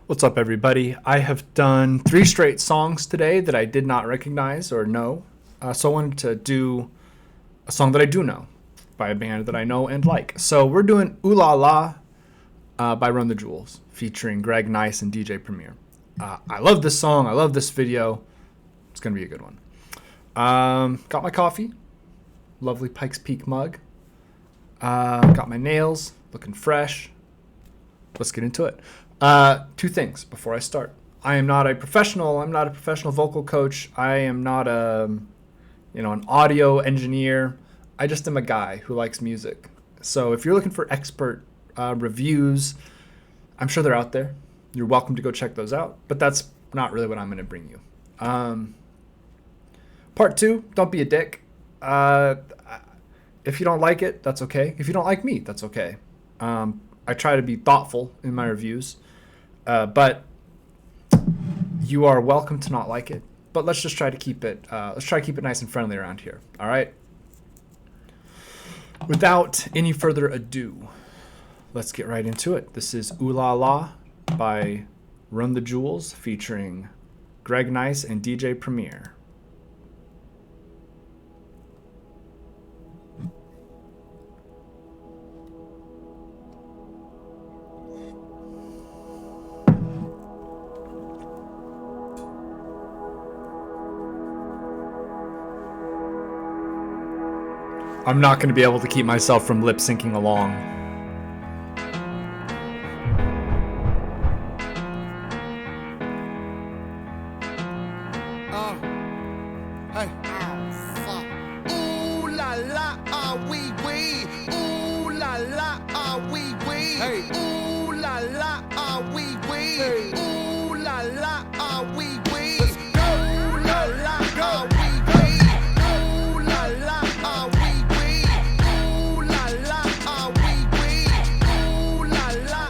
What's up, everybody? I have done 3 straight songs today that I did not recognize or know. So I wanted to do a song that I do know by a band that I know and like. So we're doing Ooh La La by Run the Jewels, featuring Greg Nice and DJ Premier. I love this song. I love this video. It's going to be a good one. Got my coffee. Lovely Pikes Peak mug. Got my nails. Looking fresh. Let's get into it. 2 things before I start. I am not a professional. I'm not a professional vocal coach. I am not an audio engineer. I just am a guy who likes music. So if you're looking for expert reviews, I'm sure they're out there. You're welcome to go check those out. But that's not really what I'm going to bring you. Part 2, don't be a dick. If you don't like it, that's okay. If you don't like me, that's okay. I try to be thoughtful in my reviews, but you are welcome to not like it. But let's just try to keep it. Let's try to keep it nice and friendly around here. All right. Without any further ado, let's get right into it. This is Ooh La La by Run the Jewels, featuring Greg Nice and DJ Premier. I'm not going to be able to keep myself from lip syncing along. Hey. Ooh la la, ah wee wee. Ooh la la, ah wee wee. Hey. Ooh la la, ah wee wee. Hey. Ooh la la, ah wee wee. Let's go. Ooh la la, ah wee wee. Ooh la la, ah wee wee. Ooh la la, ah wee wee. Ooh la la.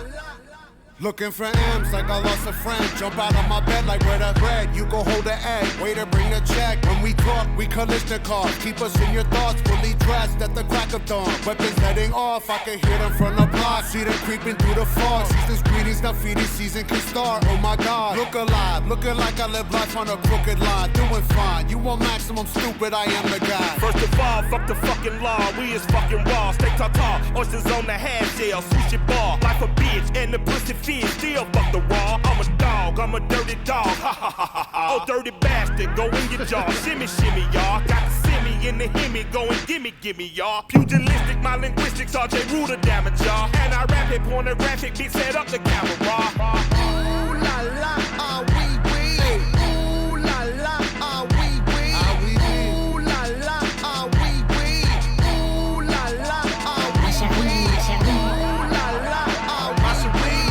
Looking for M's like I lost a friend. Jump out of my bed like where the bread. You go hold the egg. Waiter, bring the check. When we talk, we collision cars. Keep us in your thoughts. Fully dressed at the crack of dawn. Weapons heading off. I can hear them from the block. See them creeping through the fog. Season's greetings. Now feeding season can start. Oh my God. Look alive. Looking like I live life on a crooked line. Doing fine. You want maximum stupid. I am the guy. First of all, fuck the fucking law. We is fucking raw. Steak tartare. Oysters on the half shell. Sushi bar. Life a bitch. And the pussy fish. Still fuck the raw. I'm a dog. I'm a dirty dog. Ha ha ha ha ha. Oh, dirty bastard. Go in your jaw. Shimmy, shimmy, y'all. Got the simmy in the hemi. Go and gimme, gimme, y'all. Pugilistic, my linguistics. RJ Ruder damage, y'all. And I rap it, pornographic. Bitch, set up the camera. Ooh la la, ah wee wee. Ooh la la, ah wee wee. Ooh la la, ah wee wee. Ooh la la, ah wee wee. Ooh la la, ah wee wee.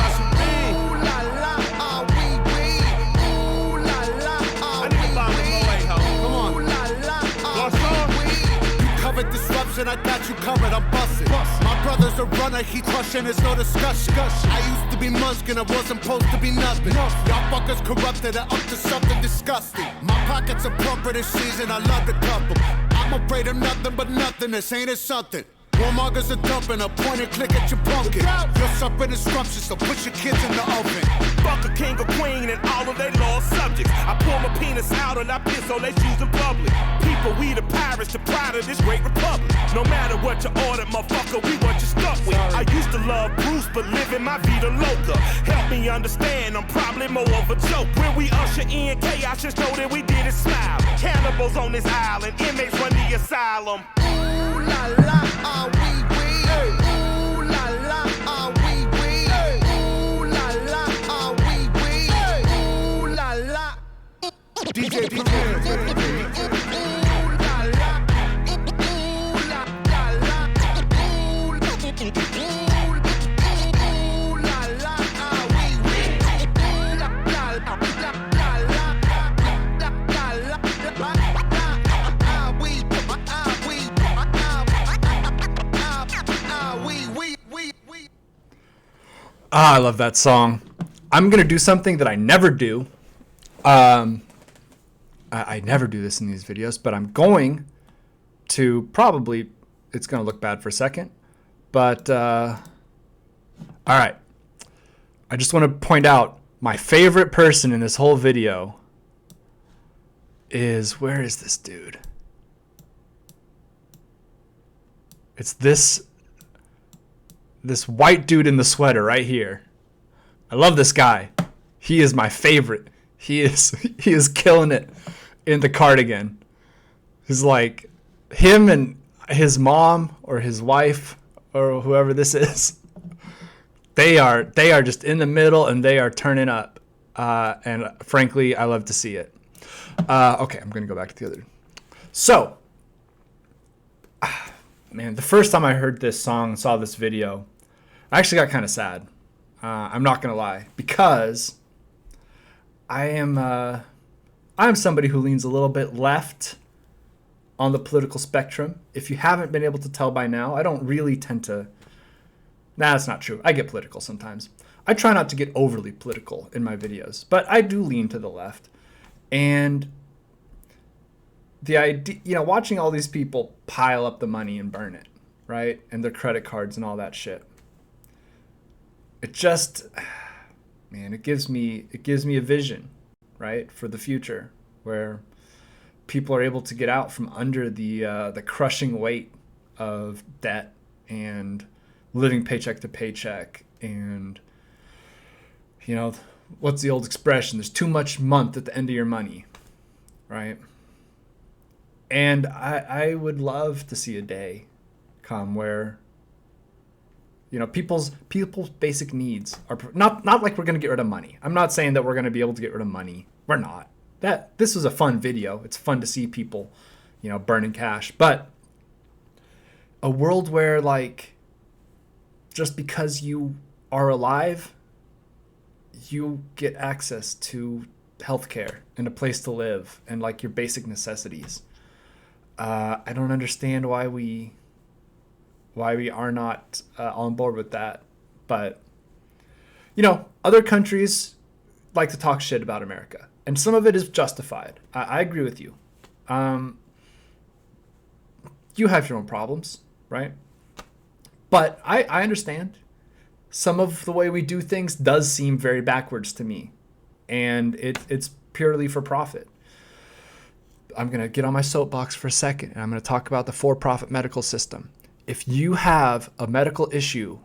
Ooh la la, ah wee wee. Ooh la la, ah wee wee. Come on. Ooh la la, ah Lost song? wee wee. You covered disruption, I got you covered, I'm busted. My brother's a runner, he crushing, there's no discussion. I used to be Munchkin, I wasn't supposed to be nothing. Y'all fuckers corrupted and up to something disgusting. My pockets are plumper this season, I love to cup 'em. I'm afraid of nothing but nothingness, ain't it something? Warmongers are dumping, a point and click at your pumpkin. You're suffering disruption, so put your kids in the oven. Fuck a king or queen and all of they lost subjects. I pull my penis out and I piss on their shoes in public. People, we the pirates, the pride of this great republic. No matter what you order, motherfucker, we what you stuck with. I used to love Bruce, but living my vida loca. Help me understand, I'm probably more of a joke. When we usher in chaos, just know that we did it smile. Cannibals on this island, inmates run the asylum. Ooh la la, ah wee wee. Ooh la la, ah wee wee. Ooh la la, ah wee wee. Ooh la la. DJ. Ooh la la. Ooh la la. Ooh la la, ah wee wee. Ooh la la la I love that song. I'm going to do something that I never do. I never do this in these videos, but I'm going to probably, it's going to look bad for a second, but all right. I just want to point out My favorite person in this whole video is, where is this dude? It's this white dude in the sweater right here. I love this guy. He is my favorite. He is killing it in the cardigan. He's like, him and his mom or his wife or whoever this is, they are just in the middle and they are turning up. And frankly, I love to see it. Okay, I'm gonna go back to the other. So, man, the first time I heard this song, saw this video, I actually got kind of sad. I'm not gonna lie, because I'm somebody who leans a little bit left on the political spectrum. If you haven't been able to tell by now, I don't really tend to. Nah, that's not true. I get political sometimes. I try not to get overly political in my videos, but I do lean to the left. And the idea, watching all these people pile up the money and burn it, right? And their credit cards and all that shit. It just, man, it gives me a vision, right, for the future where people are able to get out from under the crushing weight of debt and living paycheck to paycheck. And, what's the old expression? There's too much month at the end of your money, right? And I would love to see a day come where, people's basic needs are not like we're going to get rid of money. I'm not saying that we're going to be able to get rid of money. We're not. This was a fun video. It's fun to see people, burning cash. But a world where, like, just because you are alive, you get access to healthcare and a place to live and, like, your basic necessities. I don't understand why we are not on board with that. But, other countries like to talk shit about America. And some of it is justified. I agree with you. You have your own problems, right? But I understand. Some of the way we do things does seem very backwards to me. And it's purely for profit. I'm going to get on my soapbox for a second, and I'm going to talk about the for-profit medical system. If you have a medical issue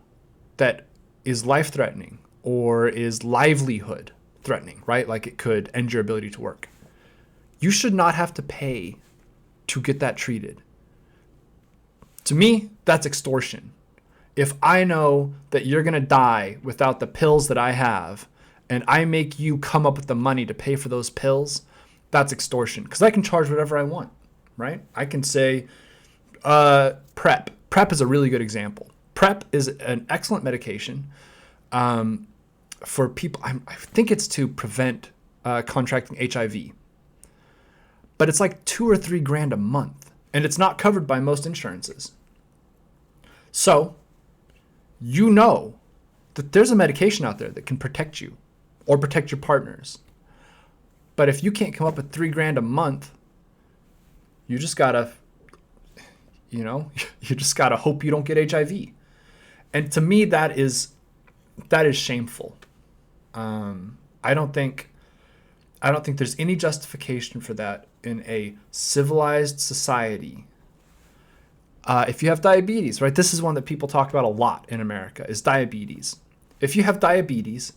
that is life-threatening or is livelihood threatening, right? Like it could end your ability to work. You should not have to pay to get that treated. To me, that's extortion. If I know that you're going to die without the pills that I have, and I make you come up with the money to pay for those pills, that's extortion. Because I can charge whatever I want, right? I can say, PrEP. PrEP is a really good example. PrEP is an excellent medication for people. I think it's to prevent contracting HIV. But it's like $2 or $3 grand a month. And it's not covered by most insurances. So, that there's a medication out there that can protect you or protect your partners. But if you can't come up with $3 grand a month, you just gotta, you just gotta hope you don't get HIV. And to me, that is shameful. I don't think there's any justification for that in a civilized society. If you have diabetes, right? This is one that people talk about a lot in America, is diabetes. If you have diabetes,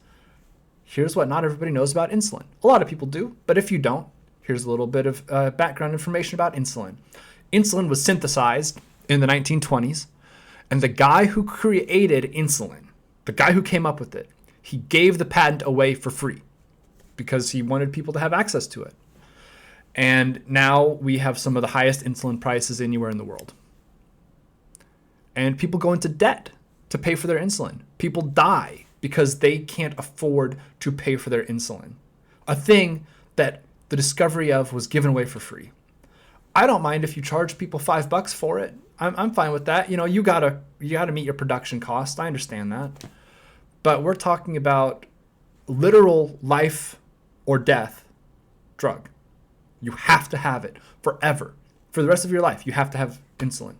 here's what not everybody knows about insulin. A lot of people do, but if you don't, here's a little bit of background information about insulin. Insulin was synthesized in the 1920s, and the guy who created insulin, the guy who came up with it, he gave the patent away for free because he wanted people to have access to it. And now we have some of the highest insulin prices anywhere in the world. And people go into debt to pay for their insulin. People die because they can't afford to pay for their insulin. A thing that the discovery of was given away for free. I don't mind if you charge people $5 for it. I'm fine with that. You gotta meet your production cost. I understand that. But we're talking about literal life or death drug. You have to have it forever. For the rest of your life, you have to have insulin.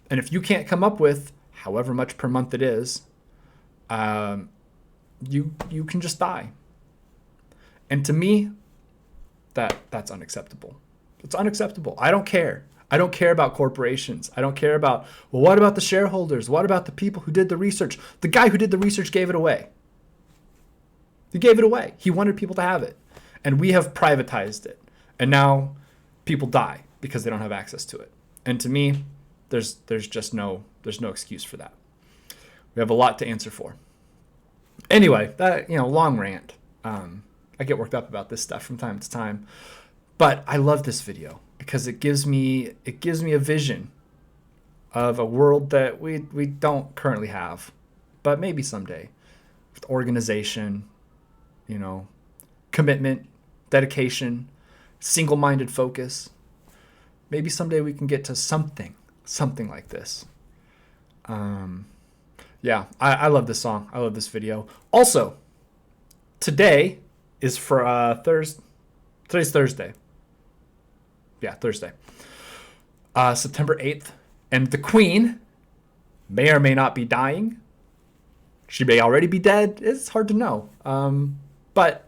And if you can't come up with however much per month it is, you can just die. And to me, that's unacceptable. It's unacceptable. I don't care. I don't care about corporations. I don't care about, well, what about the shareholders? What about the people who did the research? The guy who did the research gave it away. He gave it away. He wanted people to have it. And we have privatized it. And now people die because they don't have access to it. And to me, there's no excuse for that. We have a lot to answer for. Anyway, that, long rant. I get worked up about this stuff from time to time. But I love this video because it gives me a vision of a world that we don't currently have, but maybe someday, with organization, commitment, dedication, single-minded focus. Maybe someday we can get to something like this. Yeah, I love this song. I love this video. Also, today is for today's Thursday. Yeah, Thursday. September 8th. And the Queen may or may not be dying. She may already be dead. It's hard to know. But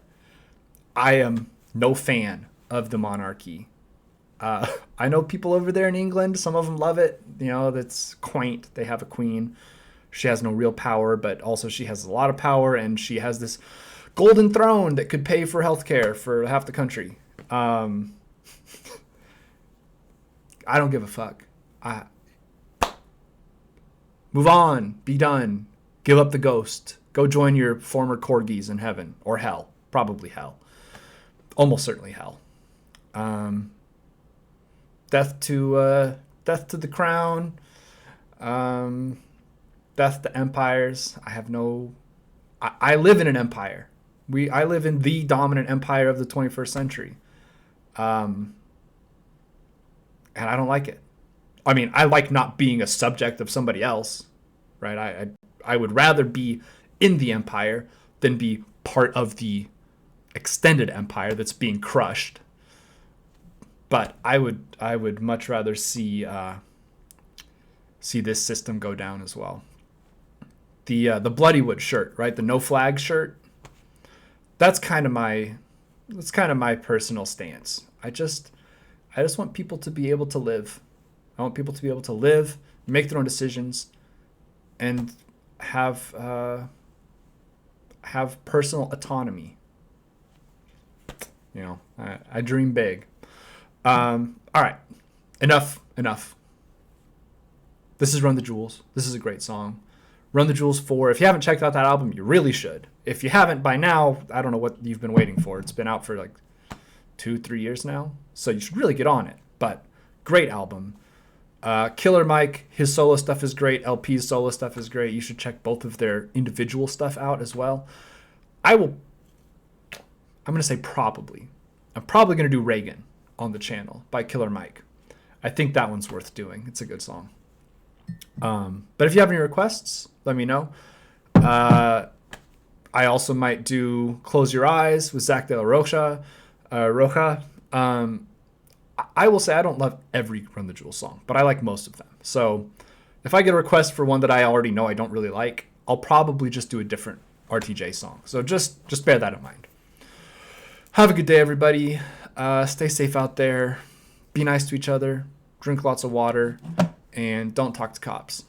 I am no fan of the monarchy. I know people over there in England, some of them love it. That's quaint. They have a queen. She has no real power, but also she has a lot of power, and she has this golden throne that could pay for healthcare for half the country. I don't give a fuck. Move on. Be done. Give up the ghost. Go join your former corgis in heaven or hell. Probably hell. Almost certainly hell. Death to the crown. Death to empires. I live in an empire. I live in the dominant empire of the 21st century. And I don't like it. I mean, I like not being a subject of somebody else, right? I would rather be in the empire than be part of the extended empire that's being crushed. But I would much rather see this system go down as well. The Bloodywood shirt, right? The no flag shirt. That's kind of my personal stance. I just want people to be able to live. I want people to be able to live, make their own decisions, and have personal autonomy. I dream big. All right, enough. This is Run the Jewels. This is a great song. Run the Jewels 4. If you haven't checked out that album, you really should. If you haven't by now, I don't know what you've been waiting for. It's been out for like 2-3 years now, so you should really get on it. But great album. Killer Mike, his solo stuff is great. LP's solo stuff is great. You should check both of their individual stuff out as well. I'm going to say probably. I'm probably going to do Reagan on the channel by Killer Mike. I think that one's worth doing. It's a good song. But if you have any requests, let me know. I also might do Close Your Eyes with Zach De La Rocha. I will say I don't love every Run the Jewels song, but I like most of them. So if I get a request for one that I already know I don't really like, I'll probably just do a different RTJ song. So just bear that in mind. Have a good day, everybody. Stay safe out there. Be nice to each other. Drink lots of water. And don't talk to cops.